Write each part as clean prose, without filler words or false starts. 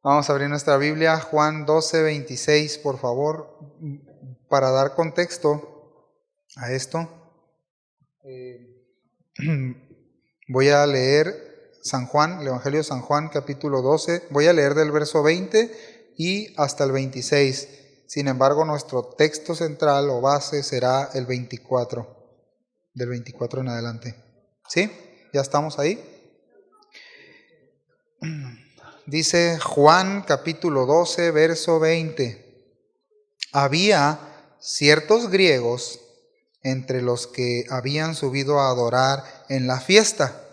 Vamos a abrir nuestra Biblia, Juan 12:26, por favor, para dar contexto a esto. Voy a leer San Juan, el Evangelio de San Juan, capítulo 12. Voy a leer del verso 20 y hasta el 26. Sin embargo, nuestro texto central o base será el 24, del 24 en adelante. ¿Sí? ¿Ya estamos ahí? Dice Juan capítulo 12, verso 20. Había ciertos griegos entre los que habían subido a adorar en la fiesta.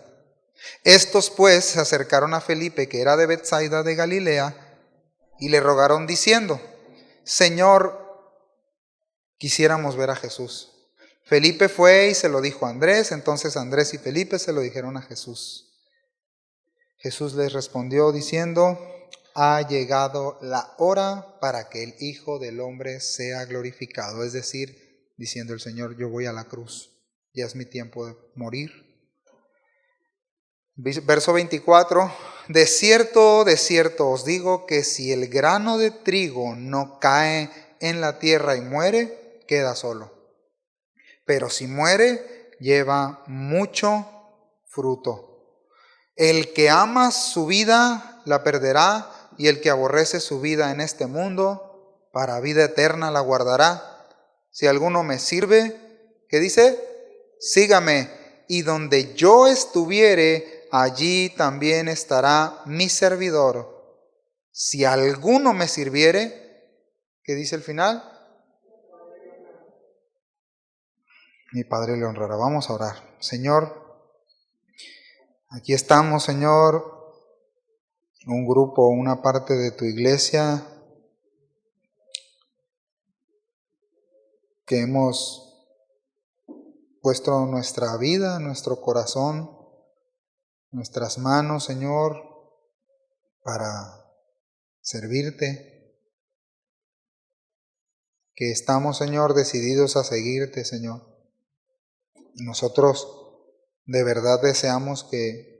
Estos pues se acercaron a Felipe, que era de Betsaida de Galilea, y le rogaron diciendo: Señor, quisiéramos ver a Jesús. Felipe fue y se lo dijo a Andrés. Entonces Andrés y Felipe se lo dijeron a Jesús. Jesús les respondió diciendo: ha llegado la hora para que el Hijo del Hombre sea glorificado. Es decir, diciendo el Señor: yo voy a la cruz, ya es mi tiempo de morir. Verso 24: de cierto os digo que si el grano de trigo no cae en la tierra y muere, queda solo. Pero si muere, lleva mucho fruto. El que ama su vida la perderá, y el que aborrece su vida en este mundo, para vida eterna la guardará. Si alguno me sirve, ¿qué dice? Sígame, y donde yo estuviere, allí también estará mi servidor. Si alguno me sirviere, ¿qué dice el final? Mi Padre le honrará. Vamos a orar. Señor, aquí estamos, Señor, un grupo, una parte de tu iglesia que hemos puesto nuestra vida, nuestro corazón, nuestras manos, Señor, para servirte. Que estamos, Señor, decididos a seguirte, Señor. Nosotros de verdad deseamos que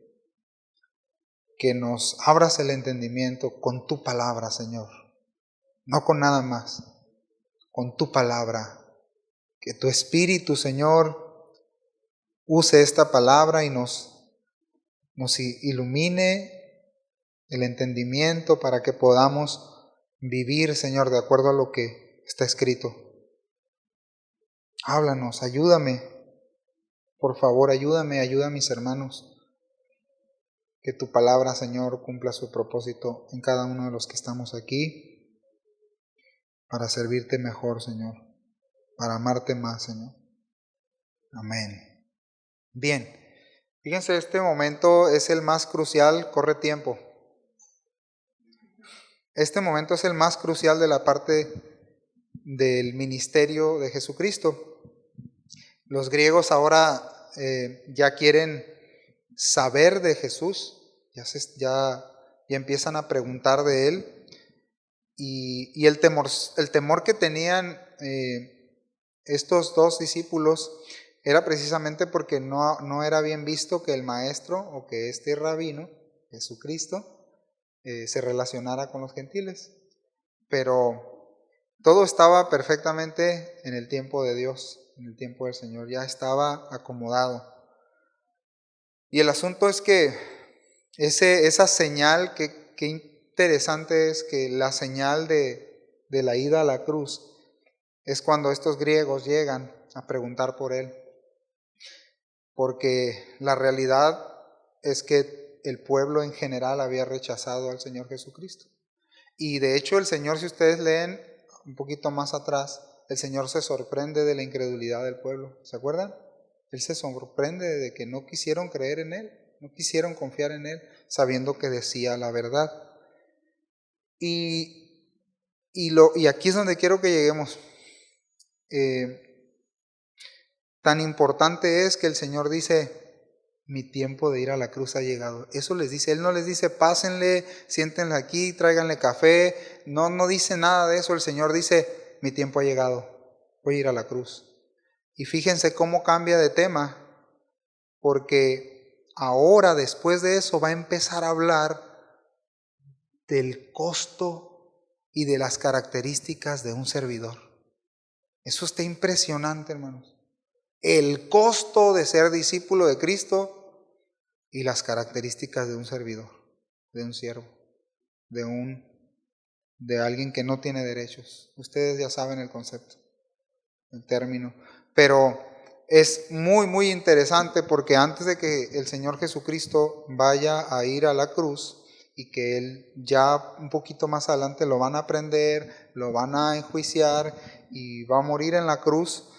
nos abras el entendimiento con tu palabra, Señor. No con nada más, con tu palabra. Que tu Espíritu, Señor, use esta palabra y nos ilumine el entendimiento para que podamos vivir, Señor, de acuerdo a lo que está escrito. Háblanos, ayúdame. Por favor, ayúdame, ayuda a mis hermanos. Que tu palabra, Señor, cumpla su propósito en cada uno de los que estamos aquí, para servirte mejor, Señor, para amarte más, Señor. Amén. Bien, fíjense, este momento es el más crucial, corre tiempo. Este momento es el más crucial de la parte del ministerio de Jesucristo. Los griegos ahora ya quieren saber de Jesús, ya empiezan a preguntar de Él, y el temor que tenían estos dos discípulos era precisamente porque no era bien visto que el maestro o que este rabino, Jesucristo, se relacionara con los gentiles. Pero todo estaba perfectamente en el tiempo de Dios, en el tiempo del Señor, ya estaba acomodado. Y el asunto es que esa señal, que interesante es que la señal de la ida a la cruz es cuando estos griegos llegan a preguntar por Él. Porque la realidad es que el pueblo en general había rechazado al Señor Jesucristo. Y de hecho el Señor, si ustedes leen un poquito más atrás, el Señor se sorprende de la incredulidad del pueblo. ¿Se acuerdan? Él se sorprende de que no quisieron creer en Él, no quisieron confiar en Él, sabiendo que decía la verdad. Y aquí es donde quiero que lleguemos. Tan importante es que el Señor dice: mi tiempo de ir a la cruz ha llegado. Eso les dice. Él no les dice: pásenle, siéntenle aquí, tráiganle café. No dice nada de eso. El Señor dice: mi tiempo ha llegado, voy a ir a la cruz. Y fíjense cómo cambia de tema, porque ahora, después de eso, va a empezar a hablar del costo y de las características de un servidor. Eso está impresionante, hermanos. El costo de ser discípulo de Cristo y las características de un servidor, de un siervo, de alguien que no tiene derechos. Ustedes ya saben el concepto, el término. Pero es muy, muy interesante porque antes de que el Señor Jesucristo vaya a ir a la cruz y que Él ya un poquito más adelante lo van a prender, lo van a enjuiciar y va a morir en la cruz,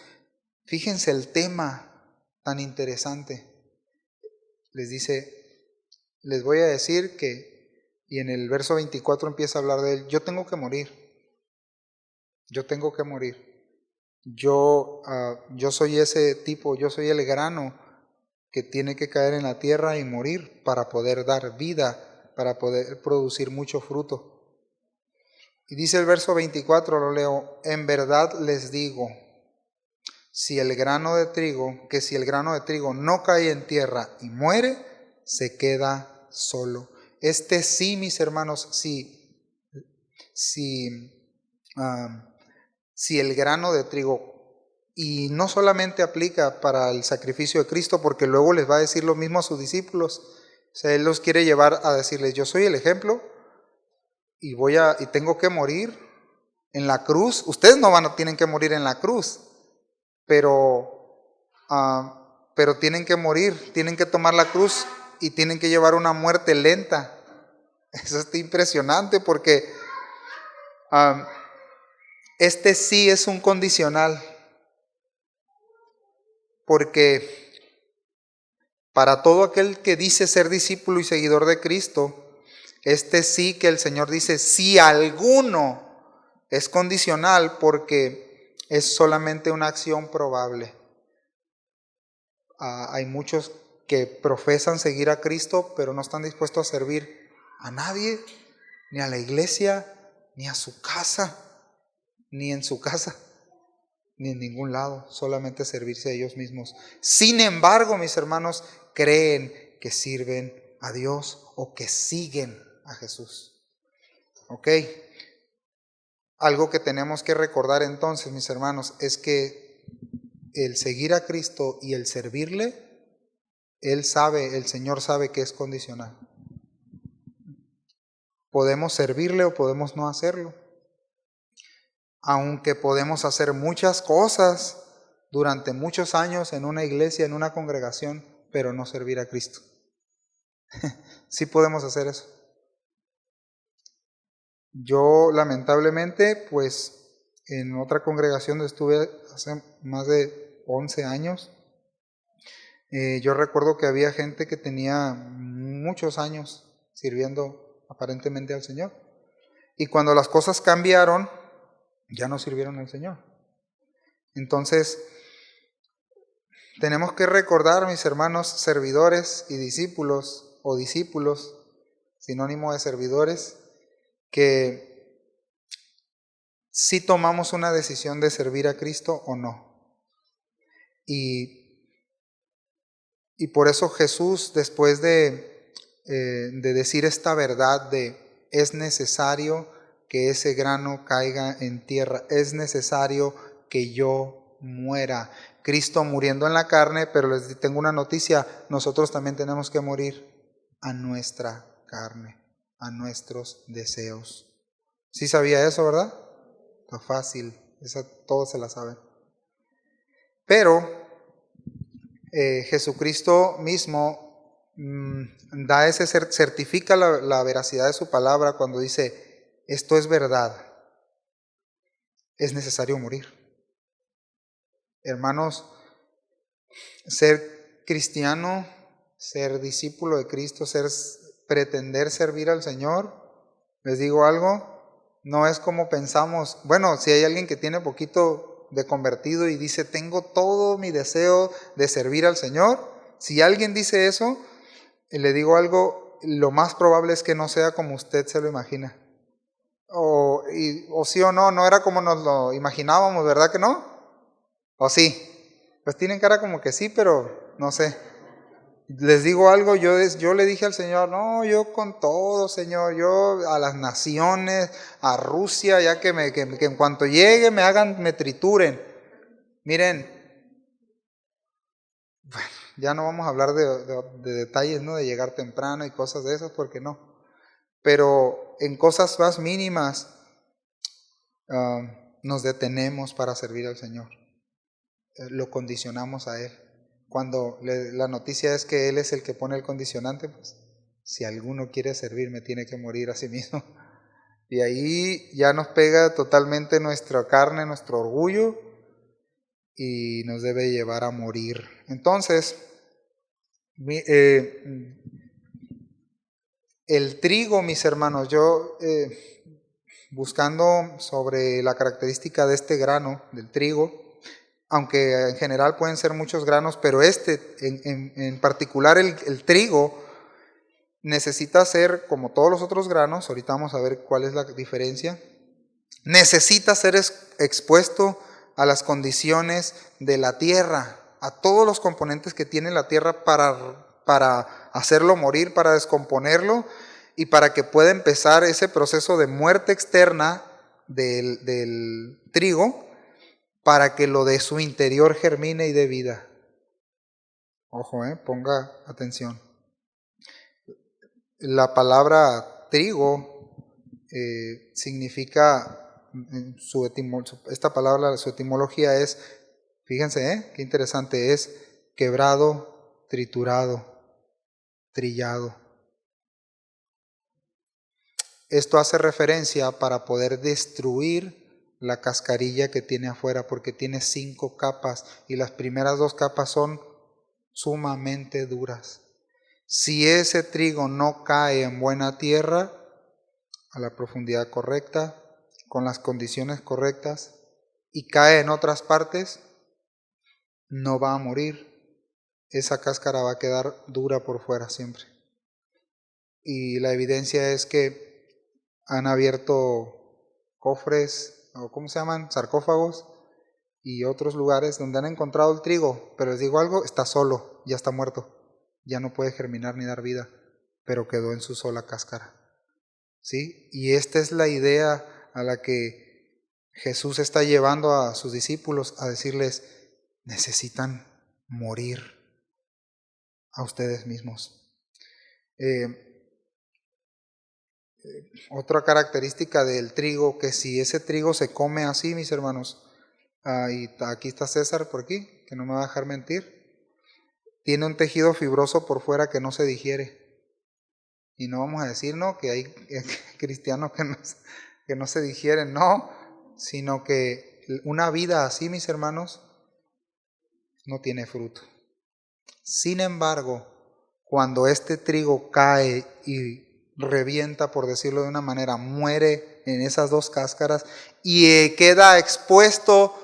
fíjense el tema tan interesante. Les dice, les voy a decir que, y en el verso 24 empieza a hablar de Él, yo tengo que morir, yo tengo que morir. Yo soy ese tipo, yo soy el grano que tiene que caer en la tierra y morir para poder dar vida, para poder producir mucho fruto. Y dice el verso 24, lo leo, en verdad les digo, si el grano de trigo no cae en tierra y muere, se queda solo. Sí, mis hermanos, si el grano de trigo, y no solamente aplica para el sacrificio de Cristo, porque luego les va a decir lo mismo a sus discípulos. O sea, Él los quiere llevar a decirles, yo soy el ejemplo y tengo que morir en la cruz. Ustedes tienen que morir en la cruz, pero tienen que morir, tienen que tomar la cruz y tienen que llevar una muerte lenta. Eso está impresionante porque sí es un condicional. Porque para todo aquel que dice ser discípulo y seguidor de Cristo, sí que el Señor dice, si alguno, es condicional porque es solamente una acción probable. Hay muchos que profesan seguir a Cristo, pero no están dispuestos a servir a nadie, ni a la iglesia, ni a su casa, ni en su casa, ni en ningún lado, solamente servirse a ellos mismos. Sin embargo, mis hermanos, creen que sirven a Dios o que siguen a Jesús. ¿Ok? Algo que tenemos que recordar entonces, mis hermanos, es que el seguir a Cristo y el servirle, el Señor sabe que es condicional. Podemos servirle o podemos no hacerlo. Aunque podemos hacer muchas cosas durante muchos años en una iglesia, en una congregación, pero no servir a Cristo. Sí podemos hacer eso. Yo lamentablemente, pues en otra congregación donde estuve hace más de 11 años, yo recuerdo que había gente que tenía muchos años sirviendo aparentemente al Señor. Y cuando las cosas cambiaron, ya no sirvieron al Señor. Entonces, tenemos que recordar, mis hermanos, servidores y discípulos, o discípulos, sinónimo de servidores, que si tomamos una decisión de servir a Cristo o no. Y por eso Jesús, después de decir esta verdad de es necesario que ese grano caiga en tierra, es necesario que yo muera. Cristo muriendo en la carne, pero les tengo una noticia, nosotros también tenemos que morir a nuestra carne, a nuestros deseos. ¿Sí sabía eso, verdad? Está fácil, esa todos se la saben. Pero Jesucristo mismo certifica la veracidad de su palabra cuando dice, esto es verdad, es necesario morir. Hermanos, ser cristiano, ser discípulo de Cristo, pretender servir al Señor, les digo algo, no es como pensamos. Bueno, si hay alguien que tiene poquito de convertido y dice, tengo todo mi deseo de servir al Señor, si alguien dice eso, le digo algo, lo más probable es que no sea como usted se lo imagina. O sí o no, no era como nos lo imaginábamos, ¿verdad que no? ¿O sí? Pues tienen cara como que sí, pero no sé. Les digo algo, yo le dije al Señor, no, yo con todo, Señor, yo a las naciones, a Rusia, ya que en cuanto llegue me trituren. Miren, ya no vamos a hablar de detalles, ¿no? De llegar temprano y cosas de esas, porque no. Pero en cosas más mínimas nos detenemos para servir al Señor. Lo condicionamos a Él. Cuando la noticia es que Él es el que pone el condicionante, pues si alguno quiere servirme tiene que morir a sí mismo. Y ahí ya nos pega totalmente nuestra carne, nuestro orgullo, y nos debe llevar a morir. Entonces, el trigo, mis hermanos, yo buscando sobre la característica de este grano, del trigo, aunque en general pueden ser muchos granos, pero en particular el trigo necesita ser como todos los otros granos, ahorita vamos a ver cuál es la diferencia, necesita ser expuesto a las condiciones de la tierra, a todos los componentes que tiene la tierra para hacerlo morir, para descomponerlo y para que pueda empezar ese proceso de muerte externa del trigo, para que lo de su interior germine y dé vida. Ojo, ponga atención. La palabra trigo significa, esta palabra, su etimología es, fíjense, qué interesante, es quebrado, triturado, trillado. Esto hace referencia para poder destruir la cascarilla que tiene afuera, porque tiene 5 capas y las primeras 2 capas son sumamente duras. Si ese trigo no cae en buena tierra, a la profundidad correcta, con las condiciones correctas, y cae en otras partes, no va a morir. Esa cáscara va a quedar dura por fuera siempre. Y la evidencia es que han abierto cofres, o ¿cómo se llaman? Sarcófagos, y otros lugares donde han encontrado el trigo, pero les digo algo, está solo, ya está muerto, ya no puede germinar ni dar vida, pero quedó en su sola cáscara. ¿Sí? Y esta es la idea a la que Jesús está llevando a sus discípulos, a decirles, necesitan morir a ustedes mismos. Otra característica del trigo, que si ese trigo se come así, mis hermanos, y aquí está César por aquí, que no me va a dejar mentir, tiene un tejido fibroso por fuera que no se digiere. Y no vamos a decir, no, que hay cristianos que no se digieren, no, sino que una vida así, mis hermanos, no tiene fruto. Sin embargo, cuando este trigo cae y revienta, por decirlo de una manera, muere en esas 2 cáscaras y queda expuesto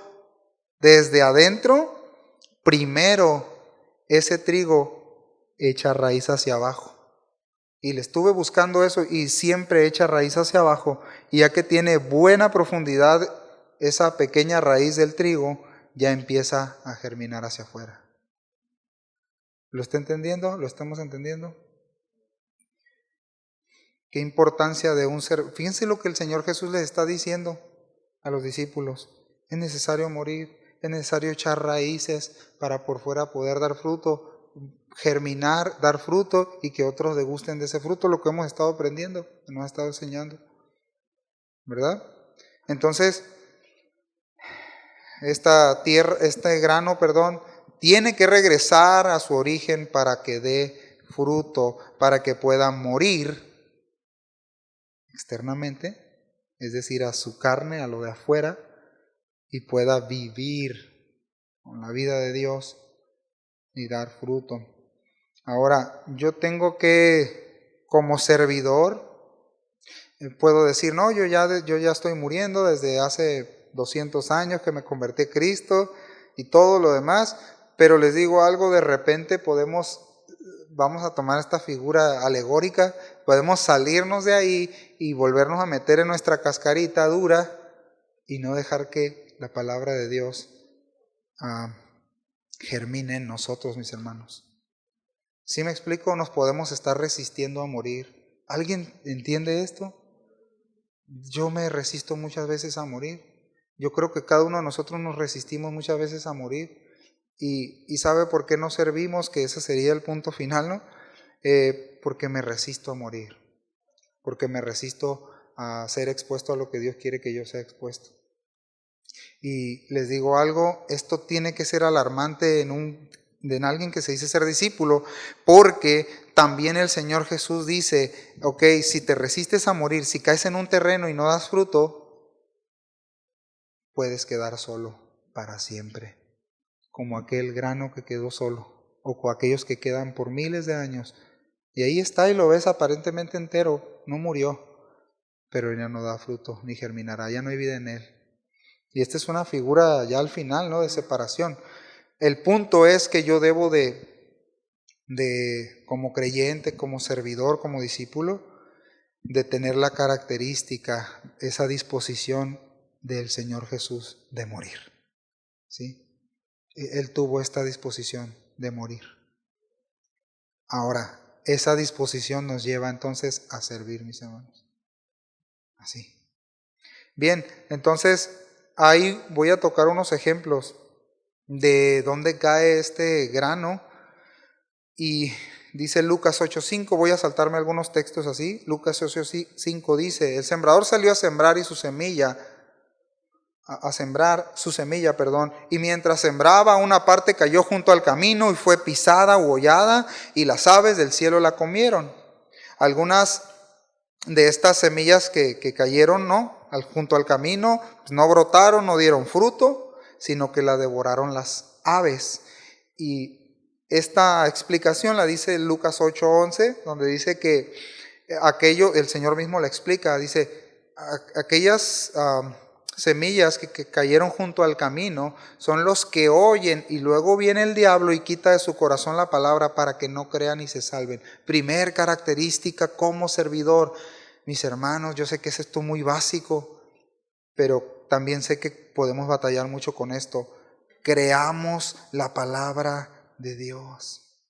desde adentro, primero ese trigo echa raíz hacia abajo. Y le estuve buscando eso y siempre echa raíz hacia abajo, y ya que tiene buena profundidad esa pequeña raíz del trigo, ya empieza a germinar hacia afuera. ¿Lo está entendiendo? ¿Lo estamos entendiendo? Qué importancia de un ser. Fíjense lo que el Señor Jesús les está diciendo a los discípulos. Es necesario morir, es necesario echar raíces para por fuera poder dar fruto, germinar, dar fruto y que otros degusten de ese fruto, lo que hemos estado aprendiendo, que nos ha estado enseñando. ¿Verdad? Entonces, este grano, tiene que regresar a su origen para que dé fruto, para que pueda morir externamente, es decir, a su carne, a lo de afuera, y pueda vivir con la vida de Dios y dar fruto. Ahora, yo tengo que, como servidor, puedo decir, no, yo ya estoy muriendo desde hace 200 años que me convertí a Cristo y todo lo demás, pero les digo algo, de repente vamos a tomar esta figura alegórica, podemos salirnos de ahí y volvernos a meter en nuestra cascarita dura y no dejar que la palabra de Dios germine en nosotros, mis hermanos. ¿Sí me explico? Nos podemos estar resistiendo a morir. ¿Alguien entiende esto? Yo me resisto muchas veces a morir. Yo creo que cada uno de nosotros nos resistimos muchas veces a morir. Y ¿sabe por qué no servimos? Que ese sería el punto final, ¿no? Porque me resisto a morir. Porque me resisto a ser expuesto a lo que Dios quiere que yo sea expuesto. Y les digo algo, esto tiene que ser alarmante en alguien que se dice ser discípulo, porque también el Señor Jesús dice, ok, si te resistes a morir, si caes en un terreno y no das fruto, puedes quedar solo para siempre, como aquel grano que quedó solo, o como aquellos que quedan por miles de años. Y ahí está y lo ves aparentemente entero, no murió, pero ya no da fruto, ni germinará, ya no hay vida en él. Y esta es una figura ya al final, ¿no? De separación. El punto es que yo debo como creyente, como servidor, como discípulo, de tener la característica, esa disposición del Señor Jesús de morir. ¿Sí? Él tuvo esta disposición de morir. Ahora, esa disposición nos lleva entonces a servir, mis hermanos. Así. Bien, entonces ahí voy a tocar unos ejemplos de dónde cae este grano. Y dice Lucas 8:5, voy a saltarme algunos textos así. Lucas 8:5 dice, el sembrador salió a sembrar y su semilla, y mientras sembraba, una parte cayó junto al camino y fue pisada o hollada, y las aves del cielo la comieron. Algunas de estas semillas que cayeron, ¿no?, junto al camino, pues no brotaron, no dieron fruto, sino que la devoraron las aves. Y esta explicación la dice Lucas 8:11, donde dice que aquello, el Señor mismo la explica, dice, aquellas semillas que cayeron junto al camino son los que oyen, y luego viene el diablo y quita de su corazón la palabra para que no crean y se salven. Primer característica como servidor. Mis hermanos, yo sé que es esto muy básico, pero también sé que podemos batallar mucho con esto. Creamos la palabra de Dios.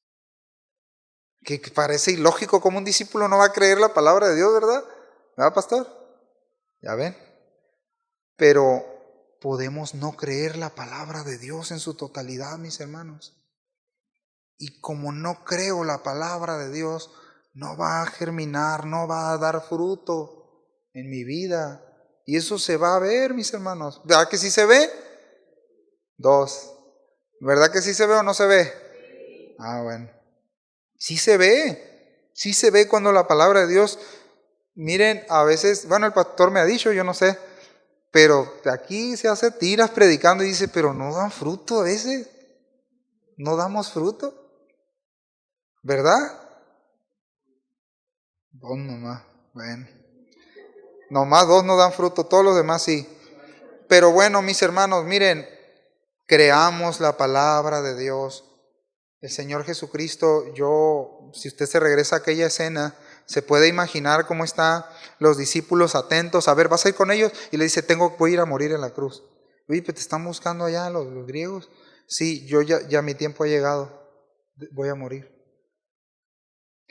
Que parece ilógico, como un discípulo no va a creer la palabra de Dios, ¿verdad? ¿Verdad, pastor? ¿Ya ven? Pero podemos no creer la palabra de Dios en su totalidad, mis hermanos. Y como no creo la palabra de Dios, no va a germinar, no va a dar fruto en mi vida. Y eso se va a ver, mis hermanos. ¿Verdad que sí se ve? 2. ¿Verdad que sí se ve o no se ve? Ah, bueno. Sí se ve cuando la palabra de Dios, miren, a veces, bueno, el pastor me ha dicho, yo no sé, pero aquí se hace tiras predicando y dice, pero no dan fruto a veces, no damos fruto, ¿verdad? 2 nomás, bueno, nomás 2 no dan fruto, todos los demás sí. Pero bueno, mis hermanos, miren, creamos la palabra de Dios. El Señor Jesucristo, si usted se regresa a aquella escena, se puede imaginar cómo están los discípulos atentos. A ver, ¿vas a ir con ellos? Y le dice, voy a ir a morir en la cruz. Oye, pues te están buscando allá los griegos. Sí, yo ya mi tiempo ha llegado. Voy a morir.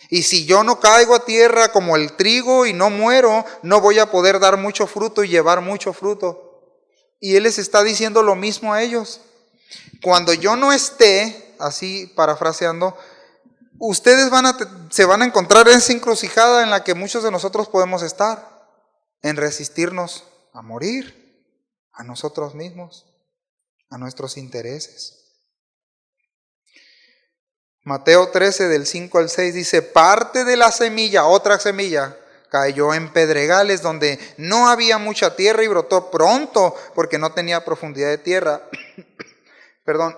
Y si yo no caigo a tierra como el trigo y no muero, no voy a poder dar mucho fruto y llevar mucho fruto. Y Él les está diciendo lo mismo a ellos. Cuando yo no esté, así parafraseando, ustedes se van a encontrar en esa encrucijada en la que muchos de nosotros podemos estar, en resistirnos a morir, a nosotros mismos, a nuestros intereses. Mateo 13 del 5 al 6 dice, parte de la semilla, otra semilla, cayó en pedregales donde no había mucha tierra y brotó pronto porque no tenía profundidad de tierra. Perdón,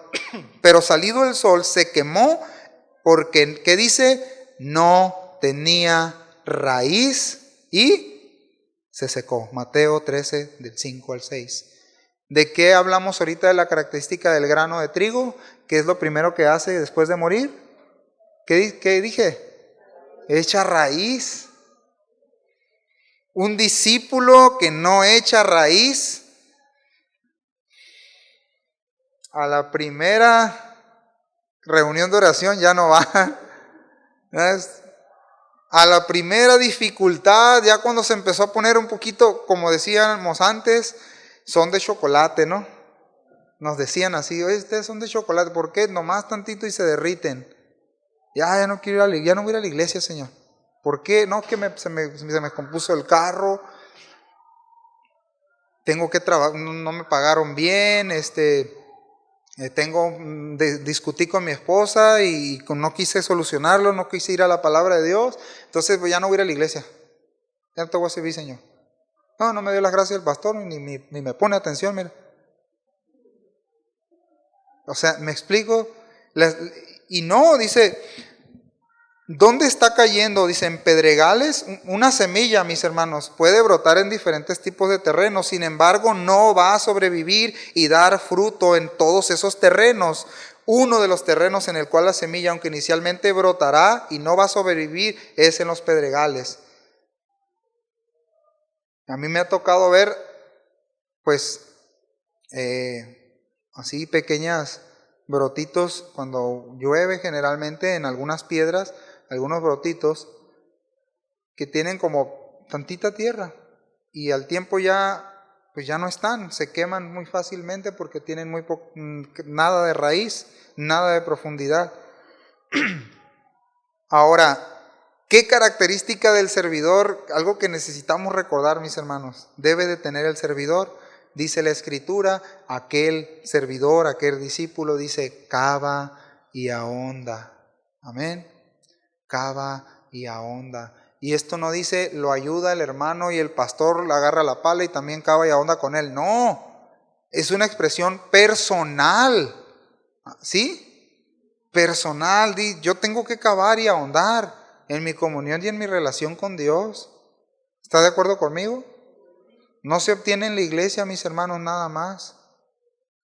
pero salido el sol se quemó porque, ¿qué dice? No tenía raíz y se secó. Mateo 13 del 5 al 6. ¿De qué hablamos ahorita? De la característica del grano de trigo, que es lo primero que hace después de morir. ¿Qué dije? Echa raíz. Un discípulo que no echa raíz, a la primera reunión de oración ya no va. ¿Ves? A la primera dificultad, ya cuando se empezó a poner un poquito, como decíamos antes, son de chocolate, ¿no? Nos decían así, oye, ustedes son de chocolate, ¿por qué? Nomás tantito y se derriten. Ya no quiero ir a la, ya no voy a ir a la iglesia, Señor. ¿Por qué? No, que se me compuso el carro, tengo que trabajar, no me pagaron bien, discutí con mi esposa y no quise solucionarlo, no quise ir a la palabra de Dios, entonces pues ya no voy a ir a la iglesia, ya no te voy a servir, Señor. No me dio las gracias el pastor, ni me pone atención, mira. O sea, ¿me explico? Y no, dice, ¿dónde está cayendo? Dice, en pedregales. Una semilla, mis hermanos, puede brotar en diferentes tipos de terrenos. Sin embargo, no va a sobrevivir y dar fruto en todos esos terrenos. Uno de los terrenos en el cual la semilla, aunque inicialmente brotará y no va a sobrevivir, es en los pedregales. A mí me ha tocado ver, pues, así pequeñas brotitos cuando llueve, generalmente en algunas piedras, algunos brotitos que tienen como tantita tierra y al tiempo ya pues ya no están, se queman muy fácilmente porque tienen nada de raíz, nada de profundidad. Ahora, ¿qué característica del servidor? Algo que necesitamos recordar, mis hermanos, debe de tener el servidor. Dice la Escritura, aquel servidor, aquel discípulo, dice, cava y ahonda. Amén. Cava y ahonda. Y esto no dice, lo ayuda el hermano y el pastor le agarra la pala y también cava y ahonda con él. No, es una expresión personal. ¿Sí? Personal. Yo tengo que cavar y ahondar en mi comunión y en mi relación con Dios. ¿Está de acuerdo conmigo? No se obtiene en la iglesia, mis hermanos, nada más.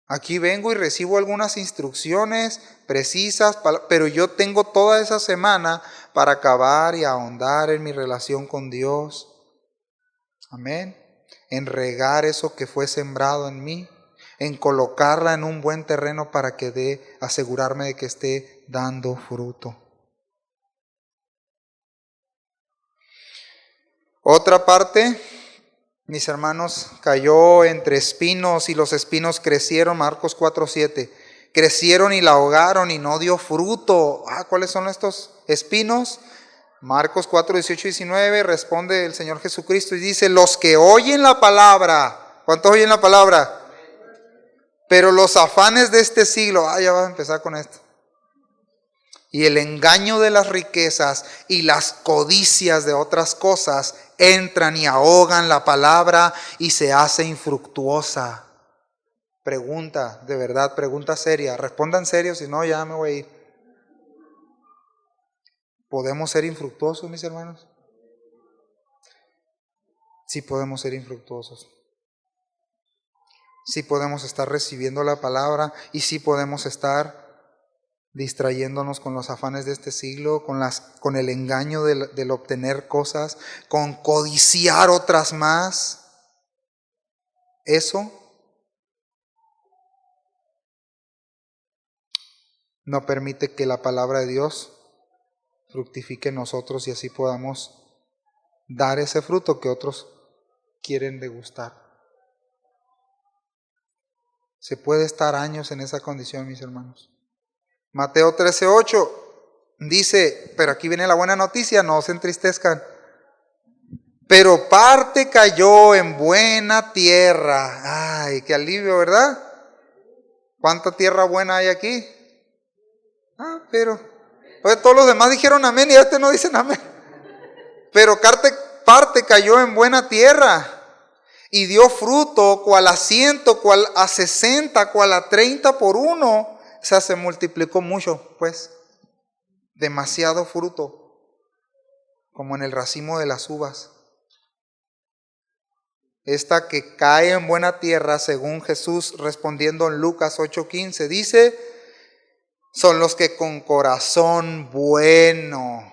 Aquí vengo y recibo algunas instrucciones precisas, pero yo tengo toda esa semana para cavar y ahondar en mi relación con Dios. Amén. En regar eso que fue sembrado en mí, en colocarla en un buen terreno para que asegurarme de que esté dando fruto. Otra parte, mis hermanos, cayó entre espinos y los espinos crecieron, Marcos 4:7. Crecieron y la ahogaron y no dio fruto. ¿Cuáles son estos espinos? Marcos 4:18-19 responde el Señor Jesucristo y dice, los que oyen la palabra. ¿Cuántos oyen la palabra? Pero los afanes de este siglo, ya vas a empezar con esto. Y el engaño de las riquezas y las codicias de otras cosas entran y ahogan la palabra y se hace infructuosa. Pregunta, de verdad, pregunta seria. Respondan serio, si no ya me voy a ir. ¿Podemos ser infructuosos, mis hermanos? Sí podemos ser infructuosos. Sí podemos estar recibiendo la palabra y sí podemos estar distrayéndonos con los afanes de este siglo, con el engaño del obtener cosas, con codiciar otras más. Eso no permite que la palabra de Dios fructifique en nosotros y así podamos dar ese fruto que otros quieren degustar. Se puede estar años en esa condición, mis hermanos. Mateo 13:8 dice, pero aquí viene la buena noticia, no se entristezcan. Pero parte cayó en buena tierra. Ay, qué alivio, ¿verdad? ¿Cuánta tierra buena hay aquí? Pero pues todos los demás dijeron amén y este no dicen amén. Pero parte cayó en buena tierra y dio fruto, cual a 100, cual a 60, cual a 30 por uno. O sea, se multiplicó mucho, pues. Demasiado fruto, como en el racimo de las uvas. Esta que cae en buena tierra, según Jesús respondiendo en Lucas 8:15, dice, son los que con corazón bueno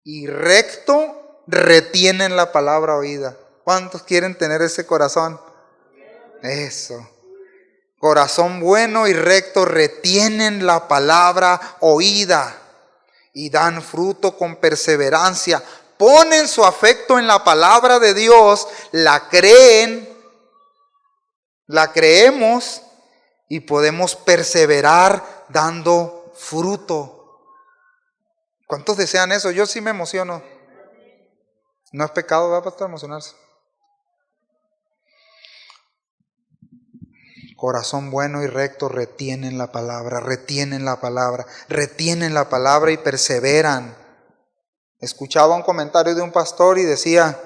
y recto retienen la palabra oída. ¿Cuántos quieren tener ese corazón? Eso. Corazón bueno y recto retienen la palabra oída. y dan fruto con perseverancia. Ponen su afecto en la palabra de Dios, la creen, la creemos y podemos perseverar dando fruto. ¿Cuántos desean eso? Yo sí me emociono. No es pecado, ¿verdad, pastor, emocionarse? Corazón bueno y recto retienen la palabra, retienen la palabra, retienen la palabra y perseveran. Escuchaba un comentario de un pastor y decía,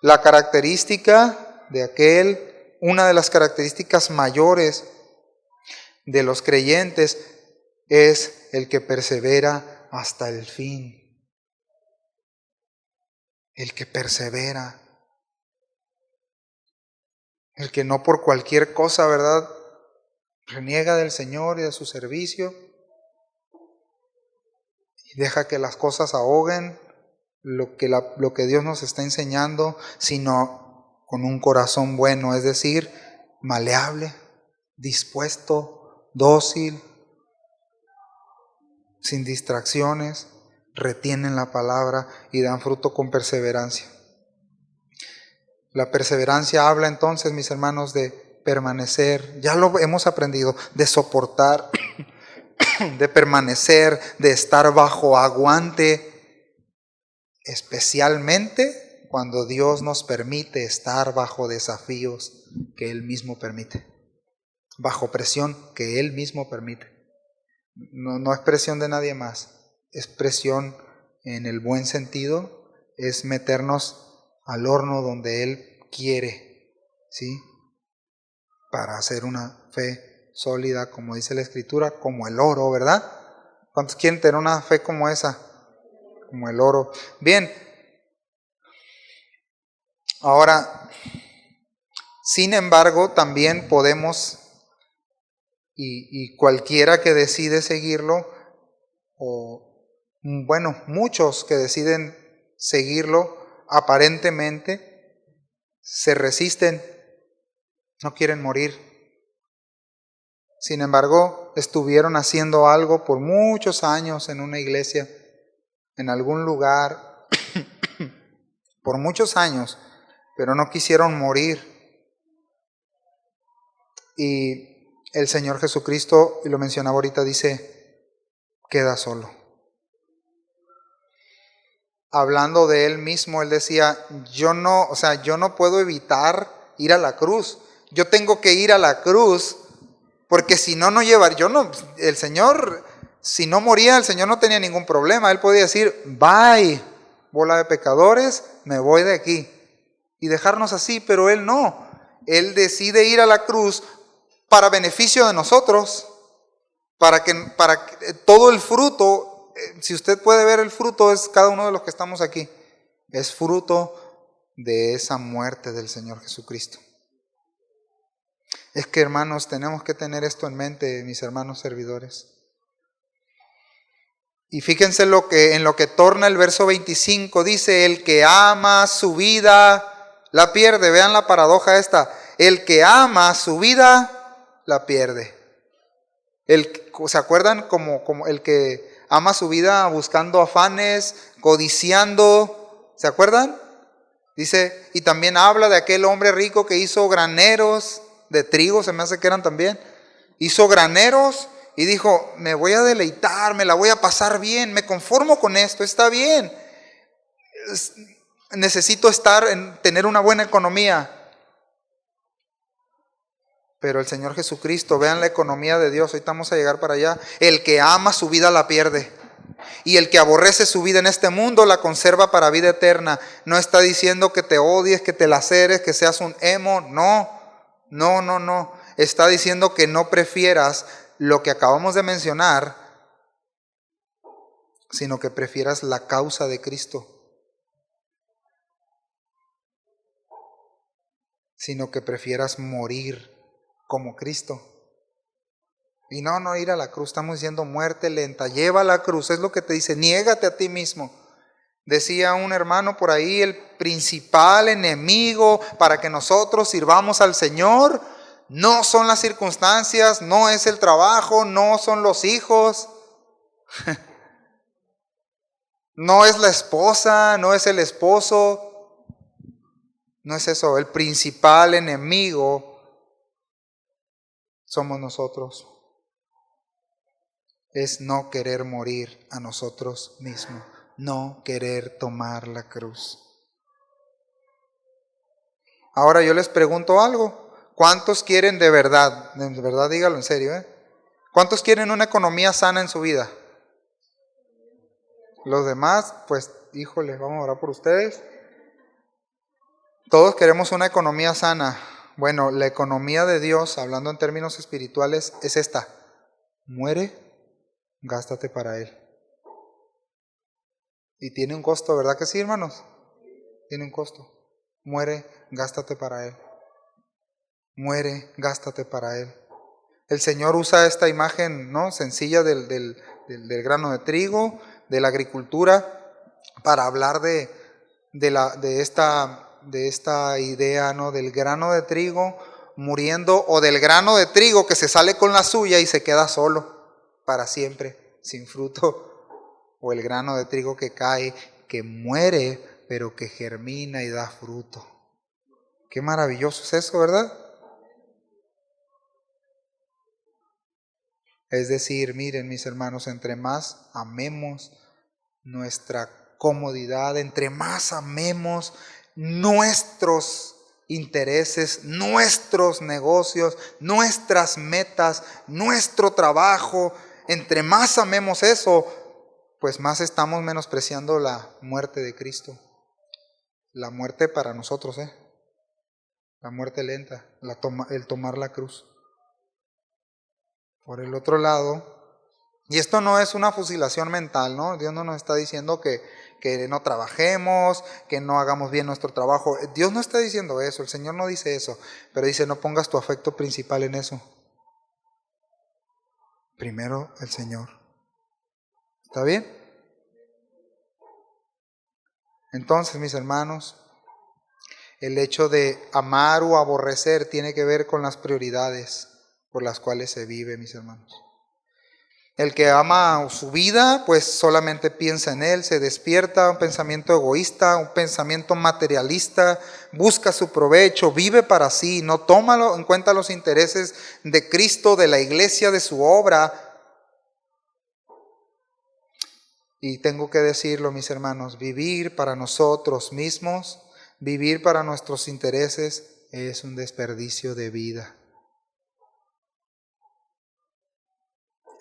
la característica de aquel, una de las características mayores de los creyentes es el que persevera hasta el fin. El que persevera. El que no por cualquier cosa, ¿verdad?, reniega del Señor y de su servicio y deja que las cosas ahoguen lo que Dios nos está enseñando, sino con un corazón bueno, es decir, maleable, dispuesto, dócil, sin distracciones, retienen la palabra y dan fruto con perseverancia. La perseverancia habla entonces, mis hermanos, de permanecer, ya lo hemos aprendido, de soportar, de permanecer, de estar bajo aguante, especialmente cuando Dios nos permite estar bajo desafíos que Él mismo permite, bajo presión que Él mismo permite. No es presión de nadie más, es presión en el buen sentido, es meternos al horno donde Él quiere, ¿sí?, para hacer una fe sólida, como dice la Escritura, como el oro, ¿verdad? ¿Cuántos quieren tener una fe como esa? Como el oro. Bien, ahora, sin embargo, también podemos, y cualquiera que decide seguirlo, o bueno, muchos que deciden seguirlo, aparentemente se resisten, no quieren morir. Sin embargo, estuvieron haciendo algo por muchos años en una iglesia, en algún lugar, por muchos años, pero no quisieron morir. Y el Señor Jesucristo, y lo mencionaba ahorita, dice, queda solo. Hablando de Él mismo, Él decía, yo no puedo evitar ir a la cruz. Yo tengo que ir a la cruz, porque si no, el Señor, si no moría, el Señor no tenía ningún problema. Él podía decir, bye, bola de pecadores, me voy de aquí, y dejarnos así, pero Él no. Él decide ir a la cruz para beneficio de nosotros, para que todo el fruto, si usted puede ver el fruto, es cada uno de los que estamos aquí, es fruto de esa muerte del Señor Jesucristo. Es que, hermanos, tenemos que tener esto en mente, mis hermanos servidores. Y fíjense en lo que torna el verso 25, dice, el que ama su vida la pierde. Vean la paradoja esta, el que ama su vida la pierde. ¿Se acuerdan? Como el que ama su vida buscando afanes, codiciando, ¿se acuerdan? Dice, y también habla de aquel hombre rico que hizo graneros de trigo, se me hace que eran también, hizo graneros y dijo, me voy a deleitar, me la voy a pasar bien, me conformo con esto, está bien, necesito tener una buena economía. Pero el Señor Jesucristo, vean la economía de Dios, ahorita vamos a llegar para allá. El que ama su vida la pierde. Y el que aborrece su vida en este mundo la conserva para vida eterna. No está diciendo que te odies, que te laceres, que seas un emo. No. Está diciendo que no prefieras lo que acabamos de mencionar, sino que prefieras la causa de Cristo. Sino que prefieras morir como Cristo. Y no ir a la cruz, estamos diciendo muerte lenta, lleva la cruz, es lo que te dice, niégate a ti mismo. Decía un hermano por ahí, el principal enemigo para que nosotros sirvamos al Señor no son las circunstancias, no es el trabajo, no son los hijos. No es la esposa, no es el esposo, no es eso. El principal enemigo somos nosotros. Es no querer morir a nosotros mismos, no querer tomar la cruz. Ahora yo les pregunto algo, ¿cuántos quieren de verdad dígalo en serio, ¿cuántos quieren una economía sana en su vida? Los demás, pues, híjole, vamos a orar por ustedes. Todos queremos una economía sana. Bueno, la economía de Dios, hablando en términos espirituales, es esta: muere, gástate para Él. Y tiene un costo, ¿verdad que sí, hermanos? Tiene un costo. Muere, gástate para Él. Muere, gástate para Él. El Señor usa esta imagen, ¿no?, sencilla del grano de trigo, de la agricultura, para hablar de esta idea, ¿no?, del grano de trigo muriendo, o del grano de trigo que se sale con la suya y se queda solo para siempre, sin fruto. O el grano de trigo que cae, que muere, pero que germina y da fruto. Qué maravilloso es eso, ¿verdad? Es decir, miren, mis hermanos, entre más amemos nuestra comodidad, entre más amemos nuestros intereses, nuestros negocios, nuestras metas, nuestro trabajo, entre más amemos eso, pues más estamos menospreciando la muerte de Cristo. La muerte para nosotros, la muerte lenta, el tomar la cruz. Por el otro lado, y esto no es una fusilación mental, ¿no? Dios no nos está diciendo que no trabajemos, que no hagamos bien nuestro trabajo. Dios no está diciendo eso, el Señor no dice eso, pero dice: no pongas tu afecto principal en eso. Primero el Señor. ¿Está bien? Entonces, mis hermanos, el hecho de amar o aborrecer tiene que ver con las prioridades por las cuales se vive, mis hermanos. El que ama su vida, pues solamente piensa en él, se despierta un pensamiento egoísta, un pensamiento materialista, busca su provecho, vive para sí, no toma en cuenta los intereses de Cristo, de la iglesia, de su obra. Y tengo que decirlo, mis hermanos, vivir para nosotros mismos, vivir para nuestros intereses, es un desperdicio de vida.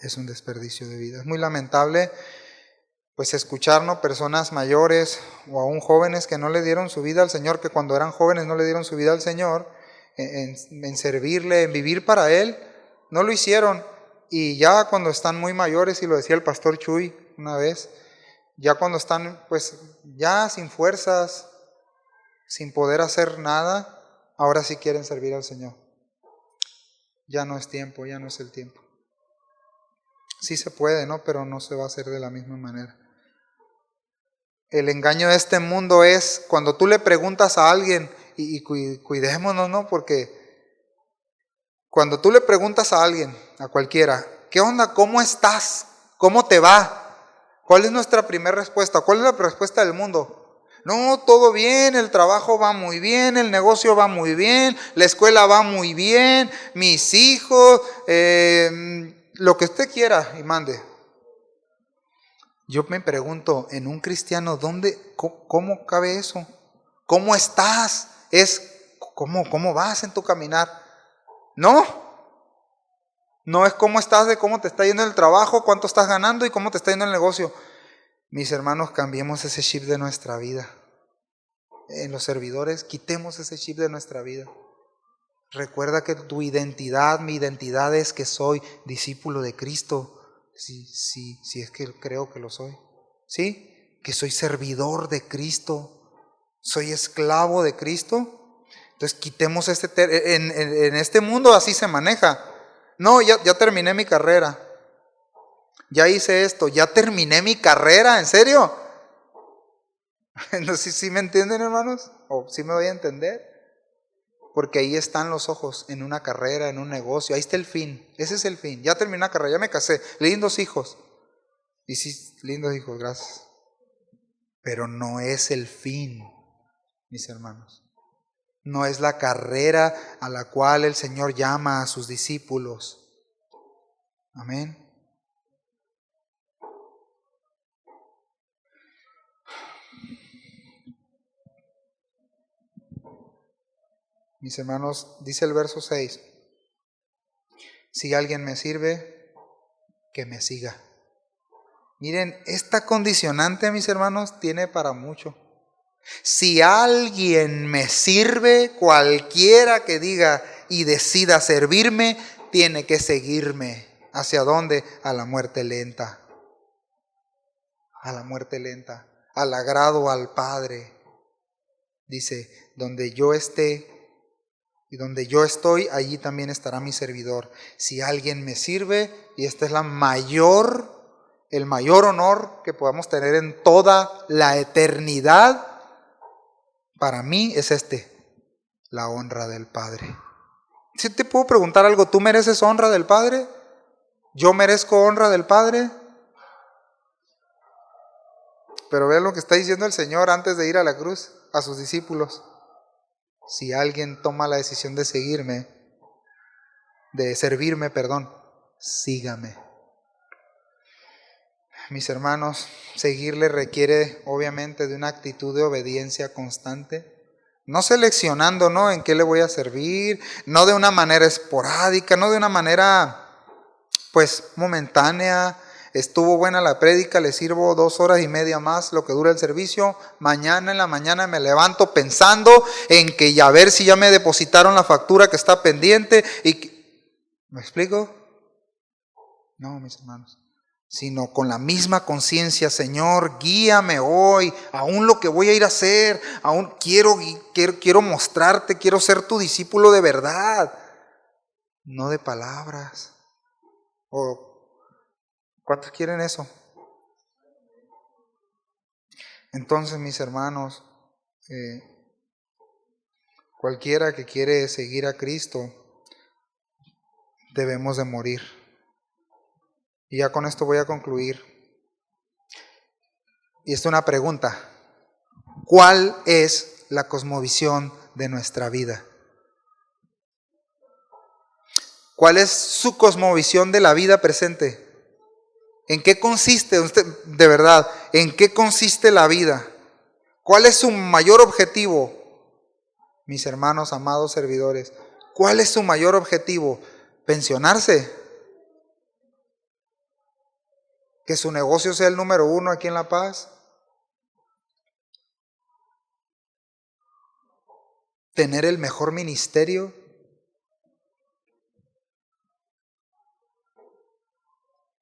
Es un desperdicio de vida. Es muy lamentable, pues, escucharnos personas mayores o aún jóvenes que no le dieron su vida al Señor, que cuando eran jóvenes no le dieron su vida al Señor, en servirle, en vivir para Él, no lo hicieron. Y ya cuando están muy mayores, y lo decía el pastor Chuy una vez, ya cuando están, pues, ya sin fuerzas, sin poder hacer nada, ahora sí quieren servir al Señor. Ya no es tiempo, ya no es el tiempo. Sí se puede, ¿no? Pero no se va a hacer de la misma manera. El engaño de este mundo es cuando tú le preguntas a alguien, y cuidémonos, ¿no? Porque cuando tú le preguntas a alguien, a cualquiera, ¿qué onda? ¿Cómo estás? ¿Cómo te va? ¿Cuál es nuestra primera respuesta? ¿Cuál es la respuesta del mundo? No, todo bien, el trabajo va muy bien, el negocio va muy bien, la escuela va muy bien, mis hijos, lo que usted quiera y mande. Yo me pregunto, en un cristiano, cómo cabe eso? ¿Cómo estás? ¿Cómo vas en tu caminar? No es cómo estás, de cómo te está yendo el trabajo, cuánto estás ganando y cómo te está yendo el negocio. Mis hermanos, cambiemos ese chip de nuestra vida. En los servidores, quitemos ese chip de nuestra vida. Recuerda que tu identidad, mi identidad es que soy discípulo de Cristo. Sí, es que creo que lo soy. ¿Sí? Que soy servidor de Cristo. Soy esclavo de Cristo. Entonces quitemos en este mundo así se maneja. No, ya terminé mi carrera. Ya hice esto, ya terminé mi carrera, ¿en serio? No sé si me entienden, hermanos, o si me voy a entender. Porque ahí están los ojos, en una carrera, en un negocio. Ahí está el fin, ese es el fin. Ya terminé la carrera, ya me casé, lindos hijos. Y sí, lindos hijos, gracias. pero no es el fin, mis hermanos. No es la carrera a la cual el Señor llama a sus discípulos. Amén. Mis hermanos, dice el verso 6, si alguien me sirve, que me siga. Miren, esta condicionante, mis hermanos, tiene para mucho. Si alguien me sirve, cualquiera que diga y decida servirme, tiene que seguirme. ¿Hacia dónde? A la muerte lenta. A la muerte lenta. Al agrado al Padre. Dice, donde yo esté y donde yo estoy, allí también estará mi servidor. Si alguien me sirve, y este es el mayor honor que podamos tener en toda la eternidad, para mí es la honra del Padre. Si te puedo preguntar algo, ¿tú mereces honra del Padre? ¿Yo merezco honra del Padre? Pero vean lo que está diciendo el Señor antes de ir a la cruz a sus discípulos. Si alguien toma la decisión de servirme, sígame. Mis hermanos, seguirle requiere obviamente de una actitud de obediencia constante. No seleccionando, ¿no?, en qué le voy a servir, no de una manera esporádica, no de una manera, pues, momentánea. Estuvo buena la prédica, le sirvo 2 horas y media más, lo que dura el servicio. Mañana en la mañana me levanto pensando en que ya a ver si ya me depositaron la factura que está pendiente. ¿Me explico? No, mis hermanos. Sino con la misma conciencia, Señor, guíame hoy, aún lo que voy a ir a hacer, aún quiero mostrarte, quiero ser tu discípulo de verdad, no de palabras. ¿Cuántos quieren eso? Entonces, mis hermanos, cualquiera que quiere seguir a Cristo, debemos de morir. Y ya con esto voy a concluir. Y esta es una pregunta. ¿Cuál es la cosmovisión de nuestra vida? ¿Cuál es su cosmovisión de la vida presente? ¿En qué consiste usted, de verdad? ¿En qué consiste la vida? ¿Cuál es su mayor objetivo? Mis hermanos, amados servidores, ¿cuál es su mayor objetivo? ¿Pensionarse? ¿Que su negocio sea el número 1 aquí en La Paz? ¿Tener el mejor ministerio?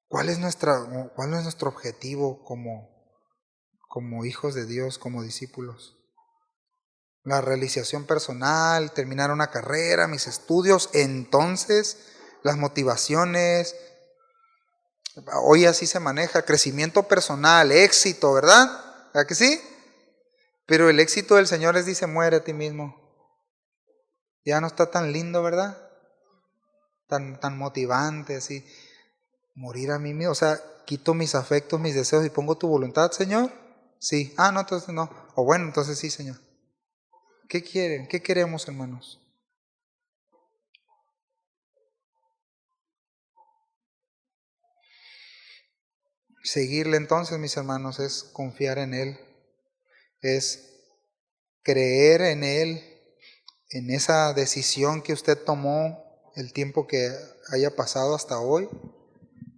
¿Cuál es nuestro objetivo como hijos de Dios, como discípulos? La realización personal, terminar una carrera, mis estudios, entonces las motivaciones. Hoy así se maneja, crecimiento personal, éxito, ¿verdad? ¿Verdad que sí? Pero el éxito del Señor les dice, muere a ti mismo. Ya no está tan lindo, ¿verdad? Tan motivante, así. Morir a mí mismo, o sea, quito mis afectos, mis deseos y pongo tu voluntad, Señor. Sí. No, entonces no. O bueno, entonces sí, Señor. ¿Qué quieren? ¿Qué queremos, hermanos? Seguirle entonces, mis hermanos, es confiar en Él, es creer en Él, en esa decisión que usted tomó, el tiempo que haya pasado hasta hoy.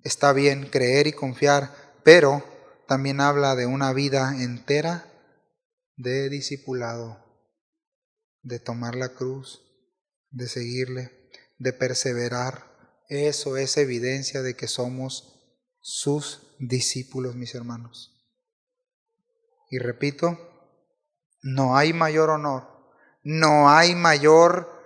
Está bien creer y confiar, pero también habla de una vida entera de discipulado, de tomar la cruz, de seguirle, de perseverar. Eso es evidencia de que somos sus discípulos, mis hermanos. Y repito, no hay mayor honor, no hay mayor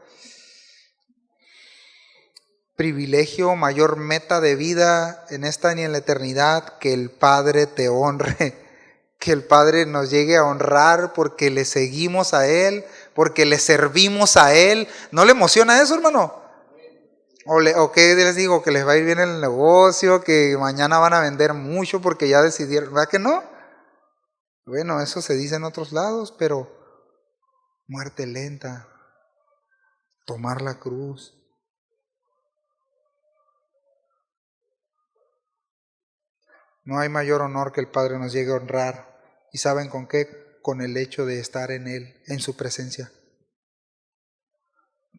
privilegio, mayor meta de vida en esta ni en la eternidad que el Padre te honre, que el Padre nos llegue a honrar porque le seguimos a Él, porque le servimos a Él. ¿No le emociona eso, hermano? ¿O qué les digo? Que les va a ir bien el negocio, que mañana van a vender mucho porque ya decidieron, ¿verdad que no? Bueno, eso se dice en otros lados, pero muerte lenta, tomar la cruz. No hay mayor honor que el Padre nos llegue a honrar. ¿Y saben con qué? Con el hecho de estar en Él, en su presencia.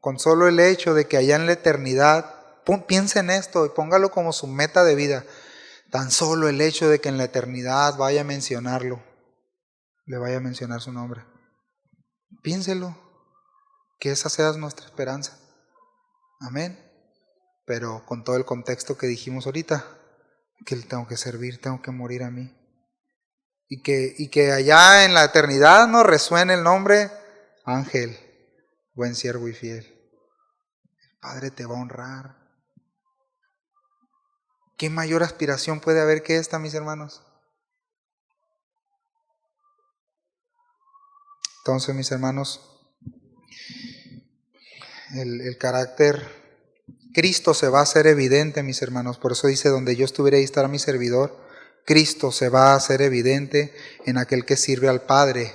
Con solo el hecho de que allá en la eternidad, piense en esto y póngalo como su meta de vida. Tan solo el hecho de que en la eternidad vaya a mencionarlo, le vaya a mencionar su nombre. Piénselo, que esa sea nuestra esperanza. Amén. Pero con todo el contexto que dijimos ahorita, que le tengo que servir, tengo que morir a mí. Y que allá en la eternidad nos resuene el nombre ángel, buen siervo y fiel. El Padre te va a honrar. ¿Qué mayor aspiración puede haber que esta, mis hermanos? Entonces, mis hermanos, el carácter Cristo se va a hacer evidente, mis hermanos. Por eso dice, donde yo estuviera, ahí estará mi servidor. Cristo se va a hacer evidente en aquel que sirve al Padre,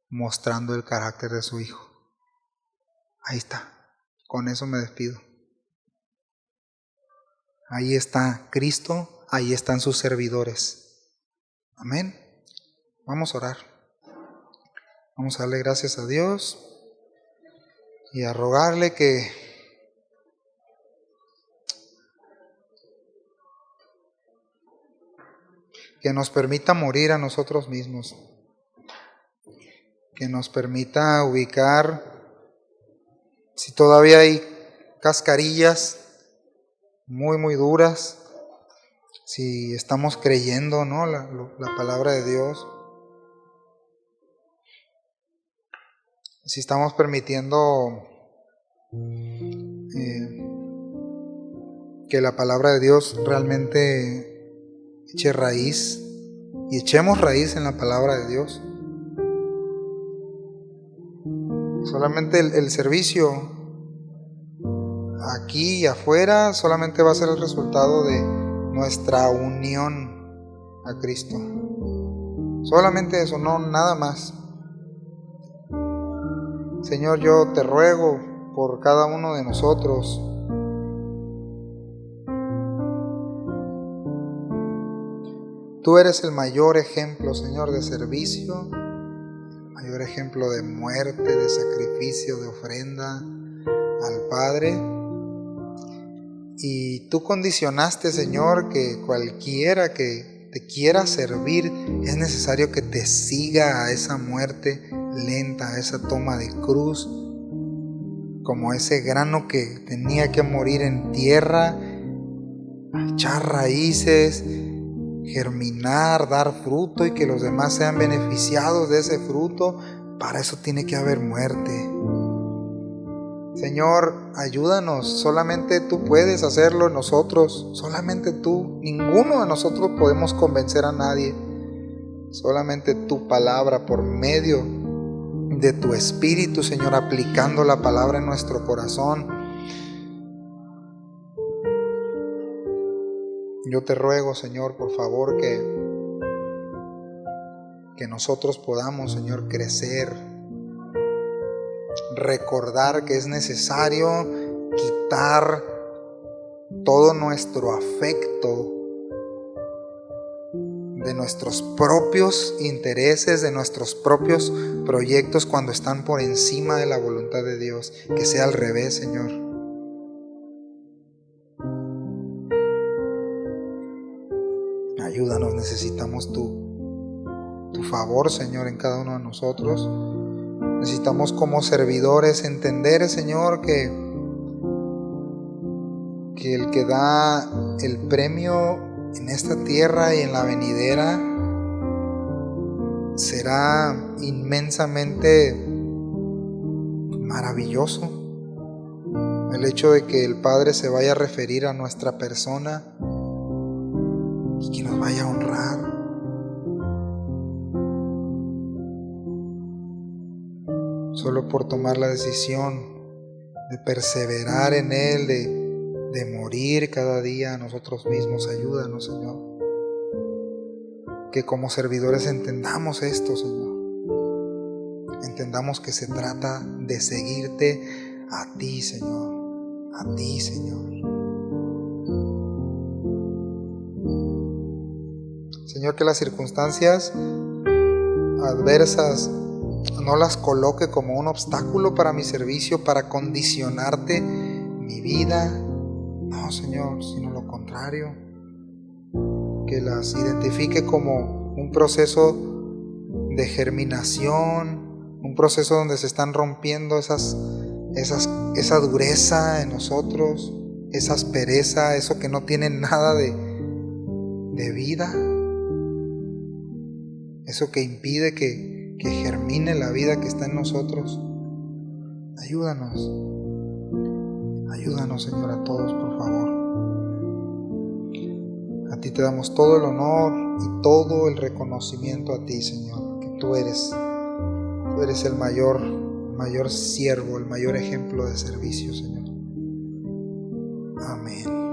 mostrando el carácter de su Hijo. Ahí está. Con eso me despido. Ahí está Cristo, ahí están sus servidores. Amén. Vamos a orar. Vamos a darle gracias a Dios y a rogarle que nos permita morir a nosotros mismos, que nos permita ubicar, si todavía hay cascarillas muy duras, si estamos creyendo, ¿no?, la palabra de Dios, si estamos permitiendo que la palabra de Dios realmente eche raíz y echemos raíz en la palabra de Dios. Solamente el servicio aquí y afuera solamente va a ser el resultado de nuestra unión a Cristo. Solamente eso, no nada más. Señor, yo te ruego por cada uno de nosotros. Tú eres el mayor ejemplo, Señor, de servicio, mayor ejemplo de muerte, de sacrificio, de ofrenda al Padre. Y tú condicionaste, Señor, que cualquiera que te quiera servir es necesario que te siga a esa muerte lenta, a esa toma de cruz, como ese grano que tenía que morir en tierra, echar raíces, germinar, dar fruto y que los demás sean beneficiados de ese fruto. Para eso tiene que haber muerte. Señor, ayúdanos, solamente tú puedes hacerlo, nosotros, solamente tú, ninguno de nosotros podemos convencer a nadie, solamente tu palabra por medio de tu Espíritu, Señor, aplicando la palabra en nuestro corazón. Yo te ruego, Señor, por favor, que nosotros podamos, Señor, crecer, recordar que es necesario quitar todo nuestro afecto de nuestros propios intereses, de nuestros propios proyectos cuando están por encima de la voluntad de Dios. Que sea al revés, Señor. Ayúdanos, necesitamos tu favor, Señor, en cada uno de nosotros. Necesitamos como servidores entender, Señor, que el que da el premio en esta tierra y en la venidera será inmensamente maravilloso. El hecho de que el Padre se vaya a referir a nuestra persona y que nos vaya a honrar. Solo por tomar la decisión de perseverar en Él, de morir cada día a nosotros mismos. Ayúdanos, Señor. que como servidores entendamos esto, Señor. Entendamos que se trata de seguirte a ti, Señor. A ti, Señor. Señor, que las circunstancias adversas no las coloque como un obstáculo para mi servicio, para condicionarte mi vida. No, Señor, sino lo contrario. Que las identifique como un proceso de germinación, un proceso donde se están rompiendo esa dureza en nosotros, esa aspereza, eso que no tiene nada de vida, eso que impide que germine la vida que está en nosotros. Ayúdanos, Señor, a todos, por favor. A ti te damos todo el honor y todo el reconocimiento a ti, Señor, que tú eres el mayor siervo, el mayor ejemplo de servicio, Señor. Amén.